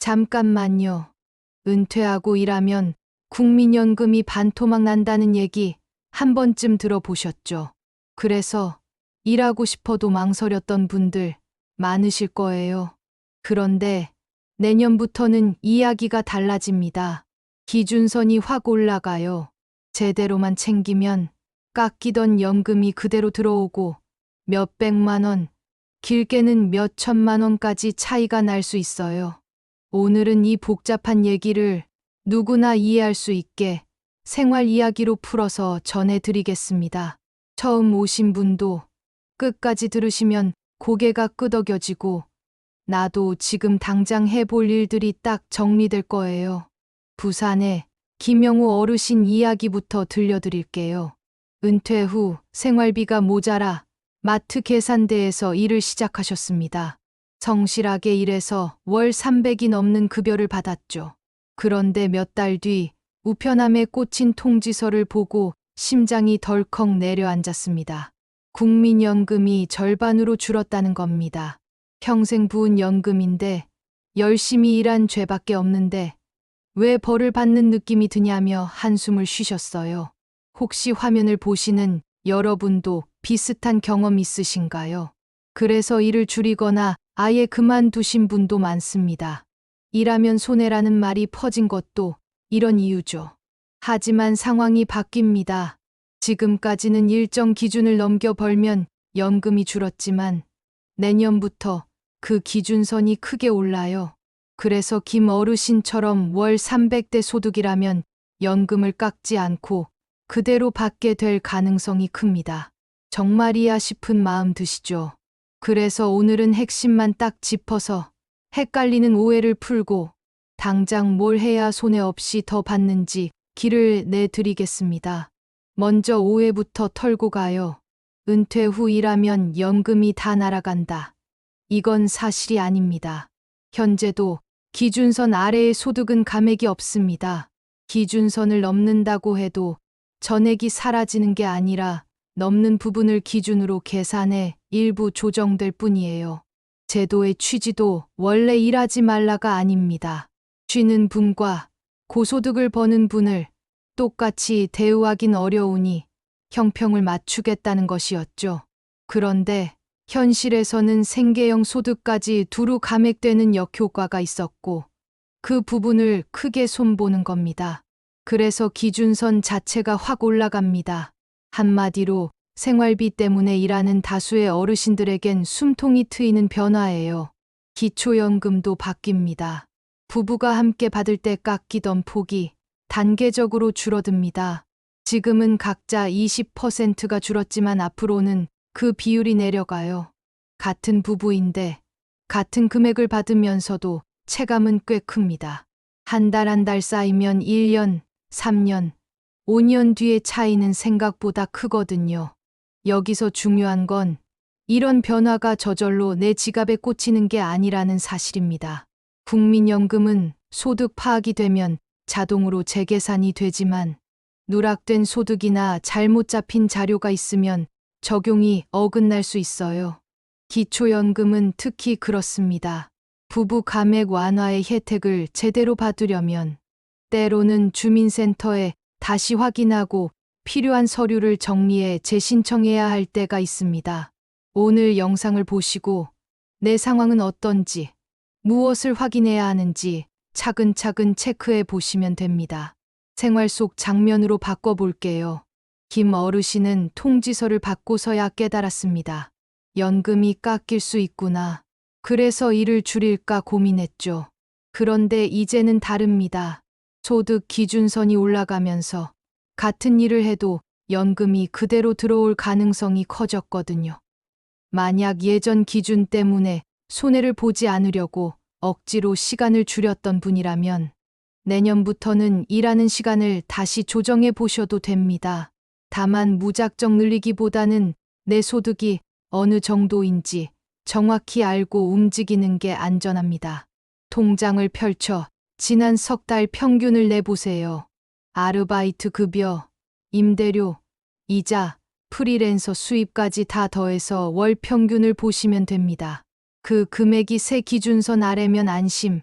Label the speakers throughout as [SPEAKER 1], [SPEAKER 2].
[SPEAKER 1] 잠깐만요. 은퇴하고 일하면 국민연금이 반토막 난다는 얘기 한 번쯤 들어보셨죠? 그래서 일하고 싶어도 망설였던 분들 많으실 거예요. 그런데 내년부터는 이야기가 달라집니다. 기준선이 확 올라가요. 제대로만 챙기면 깎이던 연금이 그대로 들어오고 몇백만 원, 길게는 몇천만 원까지 차이가 날 수 있어요. 오늘은 이 복잡한 얘기를 누구나 이해할 수 있게 생활 이야기로 풀어서 전해드리겠습니다. 처음 오신 분도 끝까지 들으시면 고개가 끄덕여지고 나도 지금 당장 해볼 일들이 딱 정리될 거예요. 부산의 김영우 어르신 이야기부터 들려드릴게요. 은퇴 후 생활비가 모자라 마트 계산대에서 일을 시작하셨습니다. 성실하게 일해서 월 300이 넘는 급여를 받았죠. 그런데 몇 달 뒤 우편함에 꽂힌 통지서를 보고 심장이 덜컥 내려앉았습니다. 국민연금이 절반으로 줄었다는 겁니다. 평생 부은 연금인데 열심히 일한 죄밖에 없는데 왜 벌을 받는 느낌이 드냐며 한숨을 쉬셨어요. 혹시 화면을 보시는 여러분도 비슷한 경험 있으신가요? 그래서 일을 줄이거나 아예 그만두신 분도 많습니다. 일하면 손해라는 말이 퍼진 것도 이런 이유죠. 하지만 상황이 바뀝니다. 지금까지는 일정 기준을 넘겨 벌면 연금이 줄었지만 내년부터 그 기준선이 크게 올라요. 그래서 김 어르신처럼 월 300대 소득이라면 연금을 깎지 않고 그대로 받게 될 가능성이 큽니다. 정말이야 싶은 마음 드시죠? 그래서 오늘은 핵심만 딱 짚어서 헷갈리는 오해를 풀고 당장 뭘 해야 손해 없이 더 받는지 길을 내드리겠습니다. 먼저 오해부터 털고 가요. 은퇴 후 일하면 연금이 다 날아간다. 이건 사실이 아닙니다. 현재도 기준선 아래의 소득은 감액이 없습니다. 기준선을 넘는다고 해도 전액이 사라지는 게 아니라 넘는 부분을 기준으로 계산해 일부 조정될 뿐이에요. 제도의 취지도 원래 일하지 말라가 아닙니다. 쉬는 분과 고소득을 버는 분을 똑같이 대우하긴 어려우니 형평을 맞추겠다는 것이었죠. 그런데 현실에서는 생계형 소득까지 두루 감액되는 역효과가 있었고 그 부분을 크게 손보는 겁니다. 그래서 기준선 자체가 확 올라갑니다. 한마디로 생활비 때문에 일하는 다수의 어르신들에겐 숨통이 트이는 변화예요. 기초연금도 바뀝니다. 부부가 함께 받을 때 깎이던 폭이 단계적으로 줄어듭니다. 지금은 각자 20%가 줄었지만 앞으로는 그 비율이 내려가요. 같은 부부인데 같은 금액을 받으면서도 체감은 꽤 큽니다. 한 달 한 달 쌓이면 1년, 3년, 5년 뒤의 차이는 생각보다 크거든요. 여기서 중요한 건 이런 변화가 저절로 내 지갑에 꽂히는 게 아니라는 사실입니다. 국민연금은 소득 파악이 되면 자동으로 재계산이 되지만 누락된 소득이나 잘못 잡힌 자료가 있으면 적용이 어긋날 수 있어요. 기초연금은 특히 그렇습니다. 부부 감액 완화의 혜택을 제대로 받으려면 때로는 주민센터에 다시 확인하고 필요한 서류를 정리해 재신청해야 할 때가 있습니다. 오늘 영상을 보시고 내 상황은 어떤지, 무엇을 확인해야 하는지 차근차근 체크해 보시면 됩니다. 생활 속 장면으로 바꿔볼게요. 김 어르신은 통지서를 받고서야 깨달았습니다. 연금이 깎일 수 있구나. 그래서 일을 줄일까 고민했죠. 그런데 이제는 다릅니다. 소득 기준선이 올라가면서 같은 일을 해도 연금이 그대로 들어올 가능성이 커졌거든요. 만약 예전 기준 때문에 손해를 보지 않으려고 억지로 시간을 줄였던 분이라면 내년부터는 일하는 시간을 다시 조정해 보셔도 됩니다. 다만 무작정 늘리기보다는 내 소득이 어느 정도인지 정확히 알고 움직이는 게 안전합니다. 통장을 펼쳐 지난 석 달 평균을 내보세요. 아르바이트 급여, 임대료, 이자, 프리랜서 수입까지 다 더해서 월 평균을 보시면 됩니다. 그 금액이 새 기준선 아래면 안심,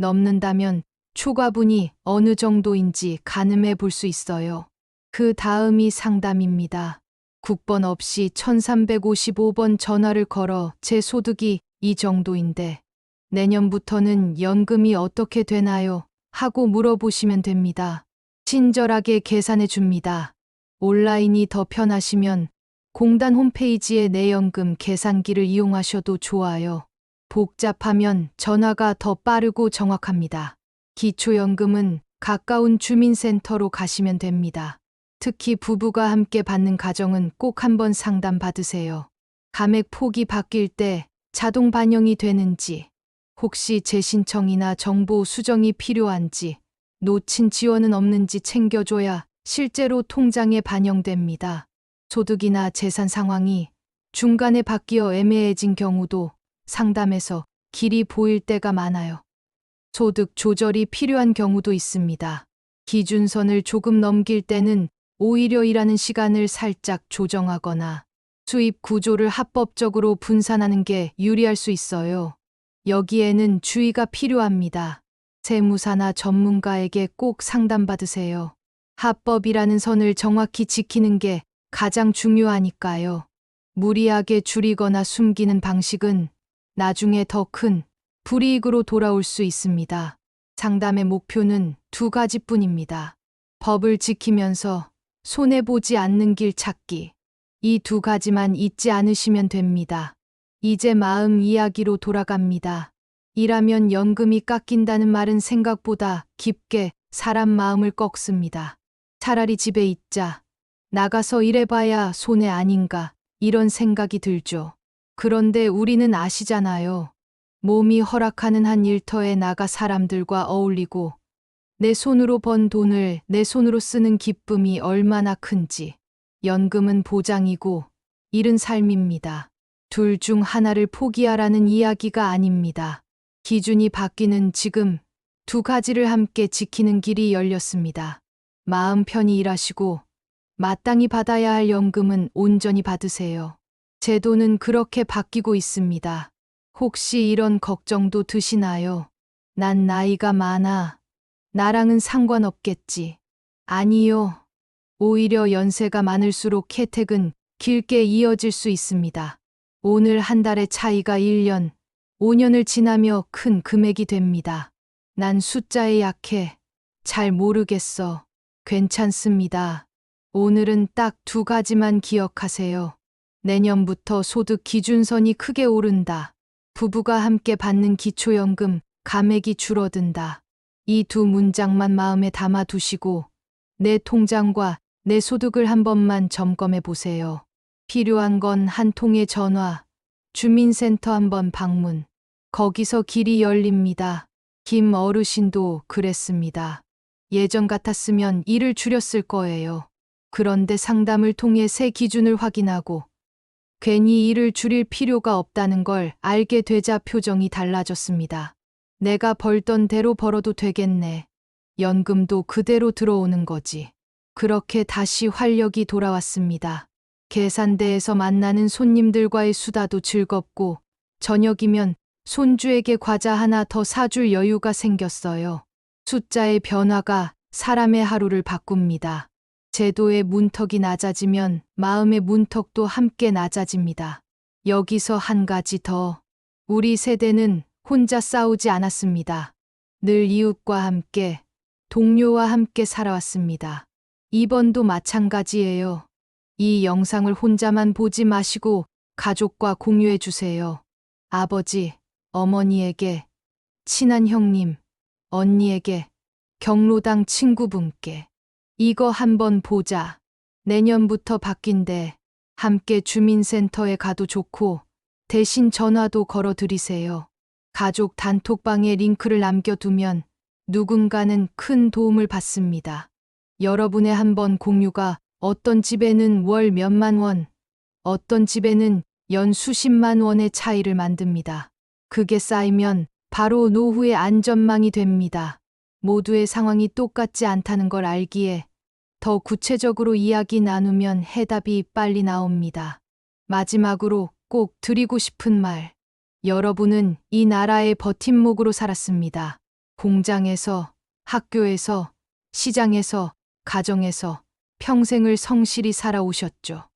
[SPEAKER 1] 넘는다면 초과분이 어느 정도인지 가늠해 볼 수 있어요. 그 다음이 상담입니다. 국번 없이 1355번 전화를 걸어 제 소득이 이 정도인데 내년부터는 연금이 어떻게 되나요? 하고 물어보시면 됩니다. 친절하게 계산해 줍니다. 온라인이 더 편하시면 공단 홈페이지의 내연금 계산기를 이용하셔도 좋아요. 복잡하면 전화가 더 빠르고 정확합니다. 기초연금은 가까운 주민센터로 가시면 됩니다. 특히 부부가 함께 받는 가정은 꼭 한번 상담 받으세요. 감액 폭이 바뀔 때 자동 반영이 되는지, 혹시 재신청이나 정보 수정이 필요한지, 놓친 지원은 없는지 챙겨줘야 실제로 통장에 반영됩니다. 소득이나 재산 상황이 중간에 바뀌어 애매해진 경우도 상담에서 길이 보일 때가 많아요. 소득 조절이 필요한 경우도 있습니다. 기준선을 조금 넘길 때는 오히려 일하는 시간을 살짝 조정하거나 수입 구조를 합법적으로 분산하는 게 유리할 수 있어요. 여기에는 주의가 필요합니다. 세무사나 전문가에게 꼭 상담받으세요. 합법이라는 선을 정확히 지키는 게 가장 중요하니까요. 무리하게 줄이거나 숨기는 방식은 나중에 더 큰 불이익으로 돌아올 수 있습니다. 상담의 목표는 두 가지뿐입니다. 법을 지키면서 손해보지 않는 길 찾기. 이 두 가지만 잊지 않으시면 됩니다. 이제 마음 이야기로 돌아갑니다. 일하면 연금이 깎인다는 말은 생각보다 깊게 사람 마음을 꺾습니다. 차라리 집에 있자, 나가서 일해봐야 손해 아닌가, 이런 생각이 들죠. 그런데 우리는 아시잖아요. 몸이 허락하는 한 일터에 나가 사람들과 어울리고 내 손으로 번 돈을 내 손으로 쓰는 기쁨이 얼마나 큰지. 연금은 보장이고 일은 삶입니다. 둘 중 하나를 포기하라는 이야기가 아닙니다. 기준이 바뀌는 지금 두 가지를 함께 지키는 길이 열렸습니다. 마음 편히 일하시고 마땅히 받아야 할 연금은 온전히 받으세요. 제도는 그렇게 바뀌고 있습니다. 혹시 이런 걱정도 드시나요? 난 나이가 많아. 나랑은 상관없겠지. 아니요. 오히려 연세가 많을수록 혜택은 길게 이어질 수 있습니다. 오늘 한 달의 차이가 1년, 5년을 지나며 큰 금액이 됩니다. 난 숫자에 약해. 잘 모르겠어. 괜찮습니다. 오늘은 딱 두 가지만 기억하세요. 내년부터 소득 기준선이 크게 오른다. 부부가 함께 받는 기초연금, 감액이 줄어든다. 이 두 문장만 마음에 담아 두시고 내 통장과 내 소득을 한 번만 점검해 보세요. 필요한 건 한 통의 전화, 주민센터 한 번 방문. 거기서 길이 열립니다. 김 어르신도 그랬습니다. 예전 같았으면 일을 줄였을 거예요. 그런데 상담을 통해 새 기준을 확인하고 괜히 일을 줄일 필요가 없다는 걸 알게 되자 표정이 달라졌습니다. 내가 벌던 대로 벌어도 되겠네. 연금도 그대로 들어오는 거지. 그렇게 다시 활력이 돌아왔습니다. 계산대에서 만나는 손님들과의 수다도 즐겁고 저녁이면 손주에게 과자 하나 더 사줄 여유가 생겼어요. 숫자의 변화가 사람의 하루를 바꿉니다. 제도의 문턱이 낮아지면 마음의 문턱도 함께 낮아집니다. 여기서 한 가지 더. 우리 세대는 혼자 싸우지 않았습니다. 늘 이웃과 함께, 동료와 함께 살아왔습니다. 이번도 마찬가지예요. 이 영상을 혼자만 보지 마시고 가족과 공유해 주세요. 아버지, 어머니에게, 친한 형님, 언니에게, 경로당 친구분께. 이거 한번 보자. 내년부터 바뀐대. 함께 주민센터에 가도 좋고 대신 전화도 걸어드리세요. 가족 단톡방에 링크를 남겨두면 누군가는 큰 도움을 받습니다. 여러분의 한 번 공유가 어떤 집에는 월 몇만 원, 어떤 집에는 연 수십만 원의 차이를 만듭니다. 그게 쌓이면 바로 노후의 안전망이 됩니다. 모두의 상황이 똑같지 않다는 걸 알기에 더 구체적으로 이야기 나누면 해답이 빨리 나옵니다. 마지막으로 꼭 드리고 싶은 말. 여러분은 이 나라의 버팀목으로 살았습니다. 공장에서, 학교에서, 시장에서, 가정에서 평생을 성실히 살아오셨죠.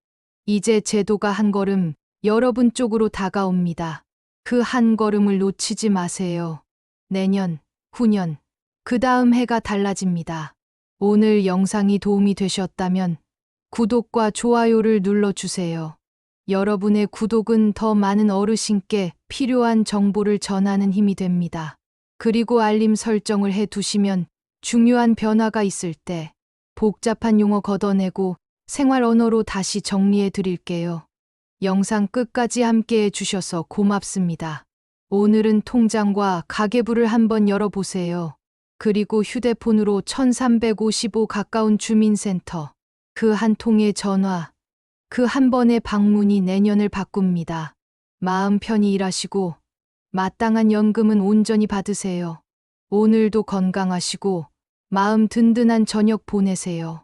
[SPEAKER 1] 이제 제도가 한 걸음 여러분 쪽으로 다가옵니다. 그 한 걸음을 놓치지 마세요. 내년, 후년, 그 다음 해가 달라집니다. 오늘 영상이 도움이 되셨다면 구독과 좋아요를 눌러주세요. 여러분의 구독은 더 많은 어르신께 필요한 정보를 전하는 힘이 됩니다. 그리고 알림 설정을 해 두시면 중요한 변화가 있을 때 복잡한 용어 걷어내고 생활 언어로 다시 정리해 드릴게요. 영상 끝까지 함께 해주셔서 고맙습니다. 오늘은 통장과 가계부를 한번 열어보세요. 그리고 휴대폰으로 1355 가까운 주민센터, 그 한 통의 전화, 그 한 번의 방문이 내년을 바꿉니다. 마음 편히 일하시고 마땅한 연금은 온전히 받으세요. 오늘도 건강하시고 마음 든든한 저녁 보내세요.